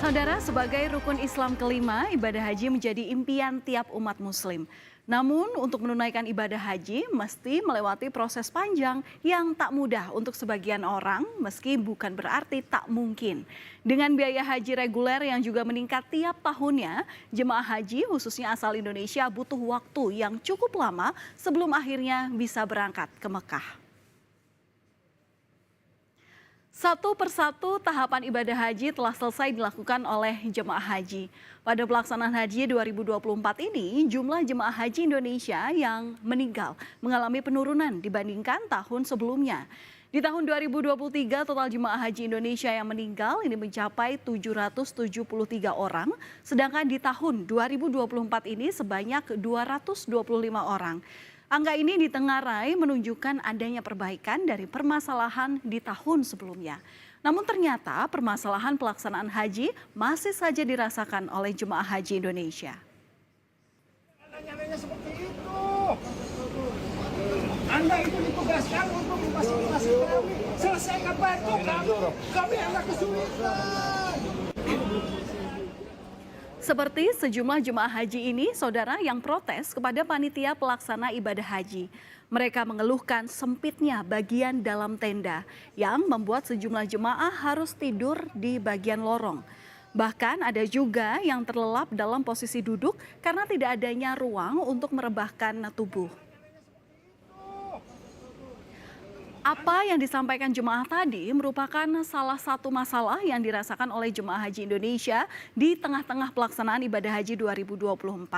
Saudara, sebagai rukun Islam kelima, ibadah haji menjadi impian tiap umat muslim. Namun, untuk menunaikan ibadah haji mesti melewati proses panjang yang tak mudah untuk sebagian orang, meski bukan berarti tak mungkin. Dengan biaya haji reguler yang juga meningkat tiap tahunnya, jemaah haji khususnya asal Indonesia butuh waktu yang cukup lama sebelum akhirnya bisa berangkat ke Mekah. Satu persatu tahapan ibadah haji telah selesai dilakukan oleh jemaah haji. Pada pelaksanaan haji 2024 ini, jumlah jemaah haji Indonesia yang meninggal mengalami penurunan dibandingkan tahun sebelumnya. Di tahun 2023, total jemaah haji Indonesia yang meninggal ini mencapai 773 orang, sedangkan di tahun 2024 ini sebanyak 225 orang. Angka ini ditengarai menunjukkan adanya perbaikan dari permasalahan di tahun sebelumnya. Namun ternyata permasalahan pelaksanaan haji masih saja dirasakan oleh jemaah haji Indonesia. Nyalanya seperti itu. Anda itu ditugaskan untuk memfasilitasi kami. Selesaikan bantu kami anak kesulitan. Seperti sejumlah jemaah haji ini, saudara, yang protes kepada panitia pelaksana ibadah haji. Mereka mengeluhkan sempitnya bagian dalam tenda yang membuat sejumlah jemaah harus tidur di bagian lorong. Bahkan ada juga yang terlelap dalam posisi duduk karena tidak adanya ruang untuk merebahkan tubuh. Apa yang disampaikan jemaah tadi merupakan salah satu masalah yang dirasakan oleh jemaah haji Indonesia di tengah-tengah pelaksanaan ibadah haji 2024.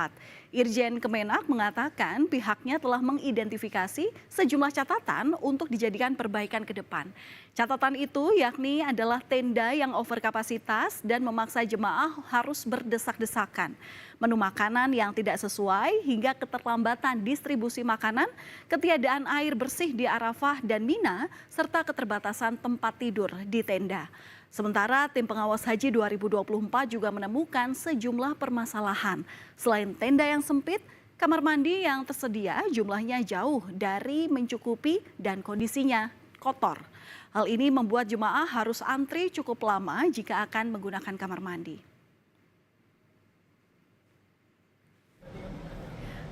Irjen Kemenak mengatakan pihaknya telah mengidentifikasi sejumlah catatan untuk dijadikan perbaikan ke depan. Catatan itu yakni adalah tenda yang overkapasitas dan memaksa jemaah harus berdesak-desakan, menu makanan yang tidak sesuai hingga keterlambatan distribusi makanan, ketiadaan air bersih di Arafah dan Mina, serta keterbatasan tempat tidur di tenda. Sementara tim pengawas haji 2024 juga menemukan sejumlah permasalahan. Selain tenda yang sempit, kamar mandi yang tersedia jumlahnya jauh dari mencukupi dan kondisinya kotor. Hal ini membuat jemaah harus antri cukup lama jika akan menggunakan kamar mandi.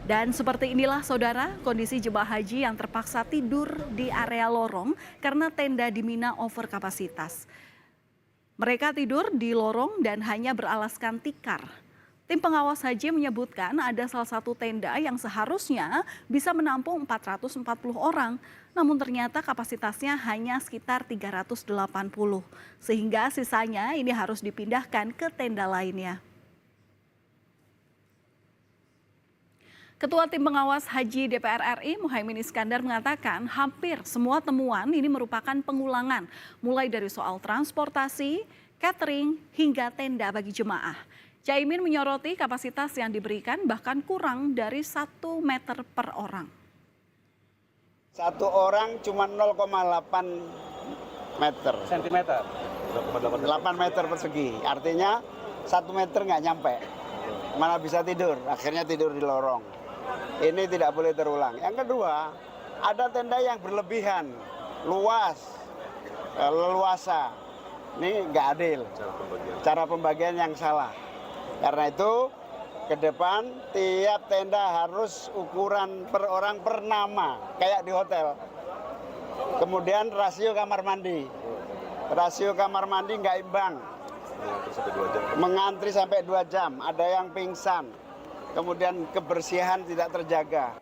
Dan seperti inilah saudara kondisi jemaah haji yang terpaksa tidur di area lorong karena tenda di Mina overkapasitas. Mereka tidur di lorong dan hanya beralaskan tikar. Tim pengawas haji menyebutkan ada salah satu tenda yang seharusnya bisa menampung 440 orang. Namun ternyata kapasitasnya hanya sekitar 380. Sehingga sisanya ini harus dipindahkan ke tenda lainnya. Ketua Tim Pengawas Haji DPR RI Muhaimin Iskandar mengatakan hampir semua temuan ini merupakan pengulangan, mulai dari soal transportasi, catering, hingga tenda bagi jemaah. Caimin menyoroti kapasitas yang diberikan bahkan kurang dari 1 meter per orang. Satu orang cuma 0,8 meter. Sentimeter. 8 meter persegi, artinya 1 meter nggak nyampe. Mana bisa tidur, akhirnya tidur di lorong. Ini tidak boleh terulang. Yang kedua, ada tenda yang berlebihan, luas, leluasa. Ini nggak adil, cara pembagian yang salah. Karena itu, ke depan tiap tenda harus ukuran per orang per nama, kayak di hotel. Kemudian rasio kamar mandi. Rasio kamar mandi nggak imbang. Mengantri sampai 2 jam, ada yang pingsan. Kemudian kebersihan tidak terjaga.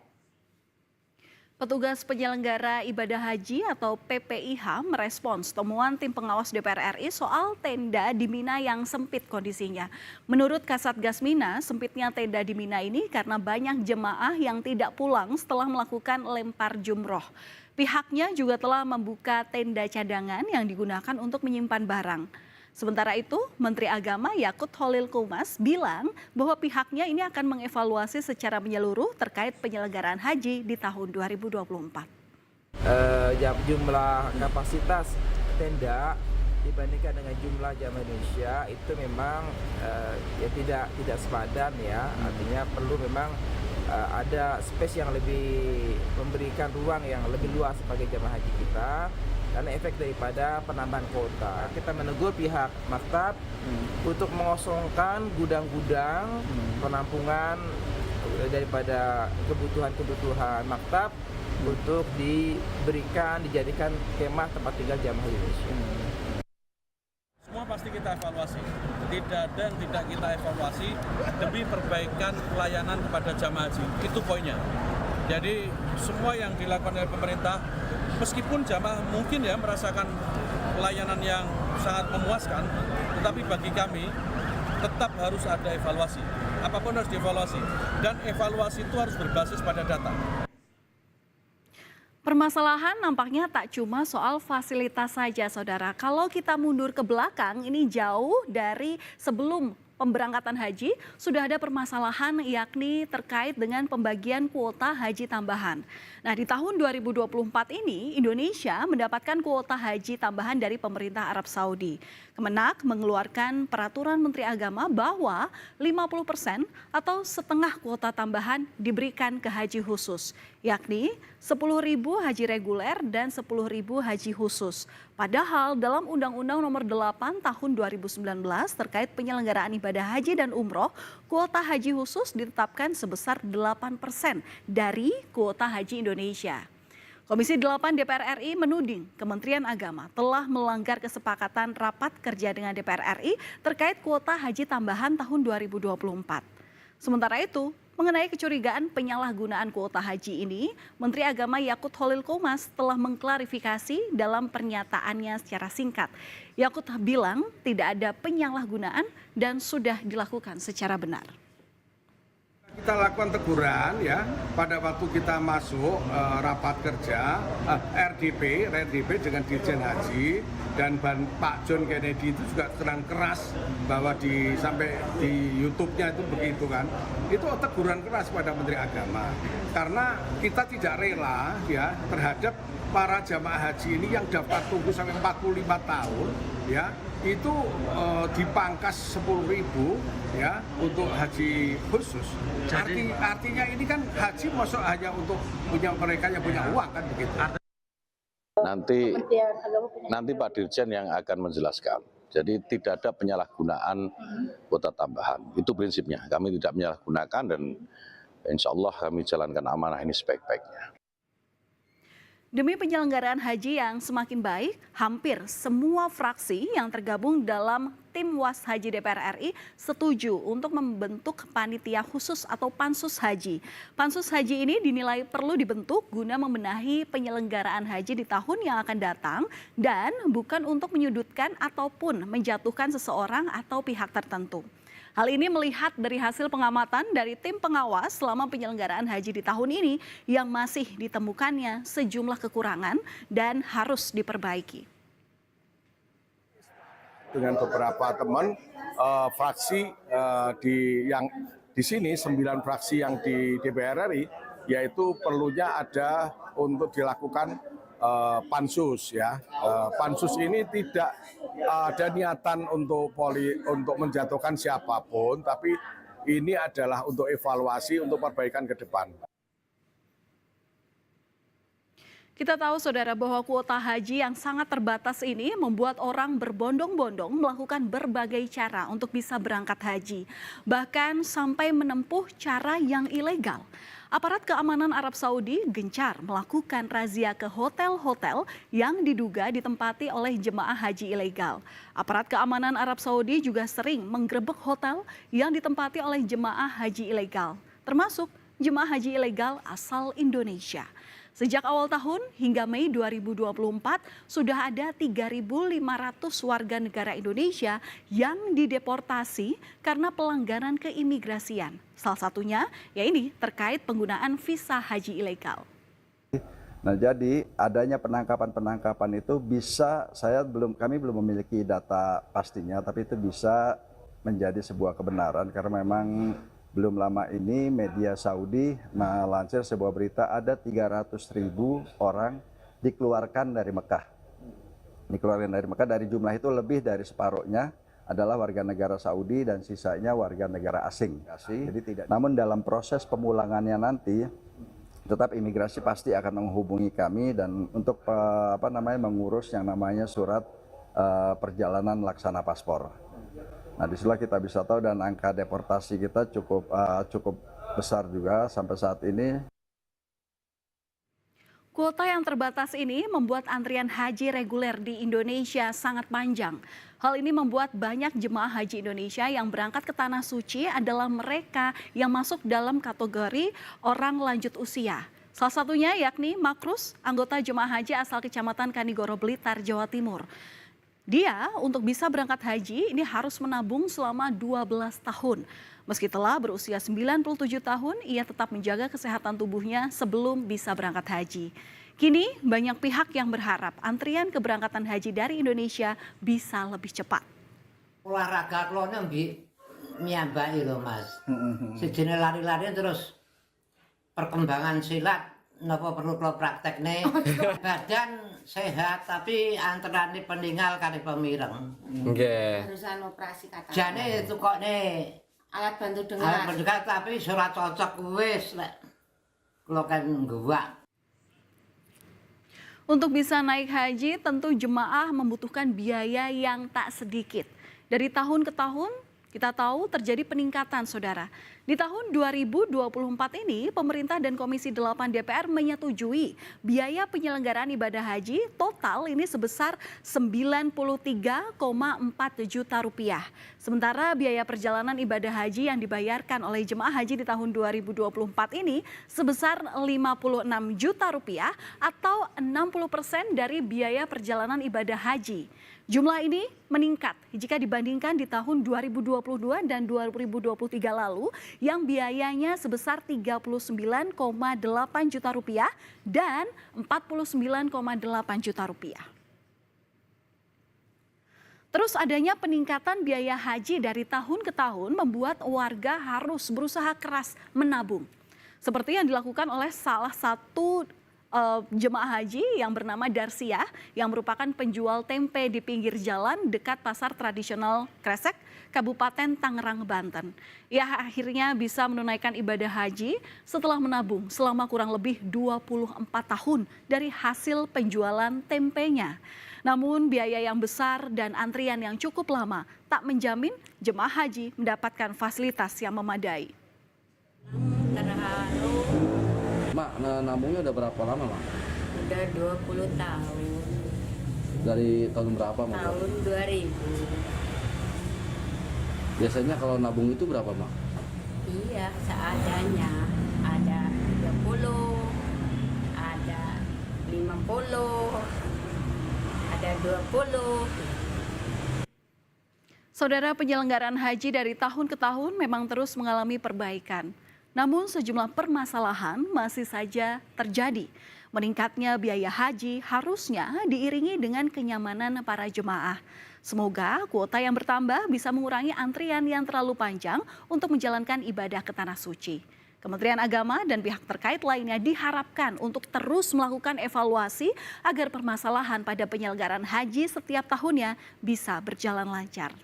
Petugas penyelenggara ibadah haji atau PPIH merespons temuan tim pengawas DPR RI soal tenda di Mina yang sempit kondisinya. Menurut Kasatgas Mina, sempitnya tenda di Mina ini karena banyak jemaah yang tidak pulang setelah melakukan lempar jumroh. Pihaknya juga telah membuka tenda cadangan yang digunakan untuk menyimpan barang. Sementara itu, Menteri Agama Yakut Khalil Qumas bilang bahwa pihaknya ini akan mengevaluasi secara menyeluruh terkait penyelenggaraan haji di tahun 2024. Jumlah kapasitas tenda dibandingkan dengan jumlah jamaah Indonesia itu memang ya tidak sepadan ya. Artinya perlu memang ada space yang lebih memberikan ruang yang lebih luas bagi jamaah haji kita. karena efek daripada penambahan kuota. Kita menegur pihak maktab untuk mengosongkan gudang-gudang penampungan daripada kebutuhan maktab untuk dijadikan kemah tempat tinggal jamaah Indonesia. Semua pasti kita evaluasi, tidak ada yang tidak kita evaluasi demi perbaikan pelayanan kepada jamaah haji, itu poinnya. Jadi semua yang dilakukan oleh pemerintah, meskipun jamaah mungkin ya merasakan pelayanan yang sangat memuaskan, tetapi bagi kami tetap harus ada evaluasi. Apapun harus dievaluasi, dan evaluasi itu harus berbasis pada data. Permasalahan nampaknya tak cuma soal fasilitas saja, saudara. Kalau kita mundur ke belakang, ini jauh dari sebelum pemberangkatan haji, sudah ada permasalahan yakni terkait dengan pembagian kuota haji tambahan. Nah, di tahun 2024 ini, Indonesia mendapatkan kuota haji tambahan dari pemerintah Arab Saudi. Kemenak mengeluarkan peraturan Menteri Agama bahwa 50% atau setengah kuota tambahan diberikan ke haji khusus, yakni 10.000 haji reguler dan 10.000 haji khusus. Padahal dalam Undang-Undang Nomor 8 Tahun 2019 terkait penyelenggaraan ibadah haji dan umroh, kuota haji khusus ditetapkan sebesar 8% dari kuota haji Indonesia. Komisi 8 DPR RI menuding Kementerian Agama telah melanggar kesepakatan rapat kerja dengan DPR RI terkait kuota haji tambahan tahun 2024. Sementara itu, mengenai kecurigaan penyalahgunaan kuota haji ini, Menteri Agama Yakut Holil Qomas telah mengklarifikasi dalam pernyataannya secara singkat. Yakut bilang tidak ada penyalahgunaan dan sudah dilakukan secara benar. Kita lakukan teguran ya pada waktu kita masuk rapat kerja RDP dengan Dirjen Haji, dan Pak John Kennedy itu juga terang keras bahwa sampai di YouTube-nya itu begitu kan. Itu teguran keras pada Menteri Agama karena kita tidak rela ya terhadap para jamaah haji ini yang daftar tunggu sampai 45 tahun ya, itu dipangkas 10.000 ya untuk haji khusus. Artinya ini kan haji masuk hanya untuk punya mereka yang punya uang kan begitu. Nanti Pak Dirjen yang akan menjelaskan. Jadi tidak ada penyalahgunaan kuota tambahan. Itu prinsipnya. Kami tidak menyalahgunakan dan insya Allah kami jalankan amanah ini sebaik-baiknya. Demi penyelenggaraan haji yang semakin baik, hampir semua fraksi yang tergabung dalam tim Was Haji DPR RI setuju untuk membentuk panitia khusus atau pansus haji. Pansus haji ini dinilai perlu dibentuk guna membenahi penyelenggaraan haji di tahun yang akan datang dan bukan untuk menyudutkan ataupun menjatuhkan seseorang atau pihak tertentu. Hal ini melihat dari hasil pengamatan dari tim pengawas selama penyelenggaraan haji di tahun ini yang masih ditemukannya sejumlah kekurangan dan harus diperbaiki. Dengan beberapa teman fraksi yang di sini 9 fraksi yang di DPR RI, yaitu perlunya ada untuk dilakukan pansus ya. Pansus ini tidak ada niatan untuk menjatuhkan siapapun, tapi ini adalah untuk evaluasi untuk perbaikan ke depan. Kita tahu, saudara, bahwa kuota haji yang sangat terbatas ini membuat orang berbondong-bondong melakukan berbagai cara untuk bisa berangkat haji, bahkan sampai menempuh cara yang ilegal. Aparat keamanan Arab Saudi gencar melakukan razia ke hotel-hotel yang diduga ditempati oleh jemaah haji ilegal. Aparat keamanan Arab Saudi juga sering menggerebek hotel yang ditempati oleh jemaah haji ilegal, termasuk jemaah haji ilegal asal Indonesia. Sejak awal tahun hingga Mei 2024 sudah ada 3.500 warga negara Indonesia yang dideportasi karena pelanggaran keimigrasian. Salah satunya ya ini terkait penggunaan visa haji ilegal. Nah, jadi adanya penangkapan itu bisa, kami belum memiliki data pastinya, tapi itu bisa menjadi sebuah kebenaran karena memang belum lama ini media Saudi melansir sebuah berita ada 300.000 orang dikeluarkan dari Mekah. Dikeluarkan dari Mekah, dari jumlah itu lebih dari separuhnya adalah warga negara Saudi dan sisanya warga negara asing. Jadi namun dalam proses pemulangannya nanti tetap imigrasi pasti akan menghubungi kami dan untuk mengurus yang namanya surat perjalanan laksana paspor. Nah, disitulah kita bisa tahu dan angka deportasi kita cukup besar juga sampai saat ini. Kuota yang terbatas ini membuat antrian haji reguler di Indonesia sangat panjang. Hal ini membuat banyak jemaah haji Indonesia yang berangkat ke Tanah Suci adalah mereka yang masuk dalam kategori orang lanjut usia. Salah satunya yakni Makrus, anggota jemaah haji asal Kecamatan Kanigoro, Blitar, Jawa Timur. Dia untuk bisa berangkat haji ini harus menabung selama 12 tahun. Meski telah berusia 97 tahun, ia tetap menjaga kesehatan tubuhnya sebelum bisa berangkat haji. Kini banyak pihak yang berharap antrian keberangkatan haji dari Indonesia bisa lebih cepat. Olahraga klone miyambaki lho Mas. Sejene lari-lari terus perkembangan silat napa perlu kula praktekne. Badan sehat tapi antarane peninggal kali pemireng. Nggih. Harusan operasi kata. Jane tukokne Alat bantu dengar. alat pendengar tapi ora cocok wis lek kula kan ngguwak. Untuk bisa naik haji, tentu jemaah membutuhkan biaya yang tak sedikit. Dari tahun ke tahun, kita tahu terjadi peningkatan, saudara. Di tahun 2024 ini, pemerintah dan Komisi 8 DPR menyetujui biaya penyelenggaraan ibadah haji total ini sebesar 93,4 juta rupiah. Sementara biaya perjalanan ibadah haji yang dibayarkan oleh jemaah haji di tahun 2024 ini sebesar 56 juta rupiah atau 60% dari biaya perjalanan ibadah haji. Jumlah ini meningkat jika dibandingkan di tahun 2022 dan 2023 lalu yang biayanya sebesar 39,8 juta rupiah dan 49,8 juta rupiah. Terus adanya peningkatan biaya haji dari tahun ke tahun membuat warga harus berusaha keras menabung. Seperti yang dilakukan oleh salah satu jemaah haji yang bernama Darsia yang merupakan penjual tempe di pinggir jalan dekat pasar tradisional Kresek, Kabupaten Tangerang, Banten. Ia akhirnya bisa menunaikan ibadah haji setelah menabung selama kurang lebih 24 tahun dari hasil penjualan tempenya. Namun biaya yang besar dan antrian yang cukup lama tak menjamin jemaah haji mendapatkan fasilitas yang memadai. Terharu. Mak, nabungnya udah berapa lama, Mak? Udah 20 tahun. Dari tahun berapa, Mak? Tahun 2000. Biasanya kalau nabung itu berapa, Mak? Iya, seadanya. Ada 30, ada 50, ada 20. Saudara, penyelenggaraan haji dari tahun ke tahun memang terus mengalami perbaikan. Namun sejumlah permasalahan masih saja terjadi. Meningkatnya biaya haji harusnya diiringi dengan kenyamanan para jemaah. Semoga kuota yang bertambah bisa mengurangi antrian yang terlalu panjang untuk menjalankan ibadah ke Tanah Suci. Kementerian Agama dan pihak terkait lainnya diharapkan untuk terus melakukan evaluasi agar permasalahan pada penyelenggaraan haji setiap tahunnya bisa berjalan lancar.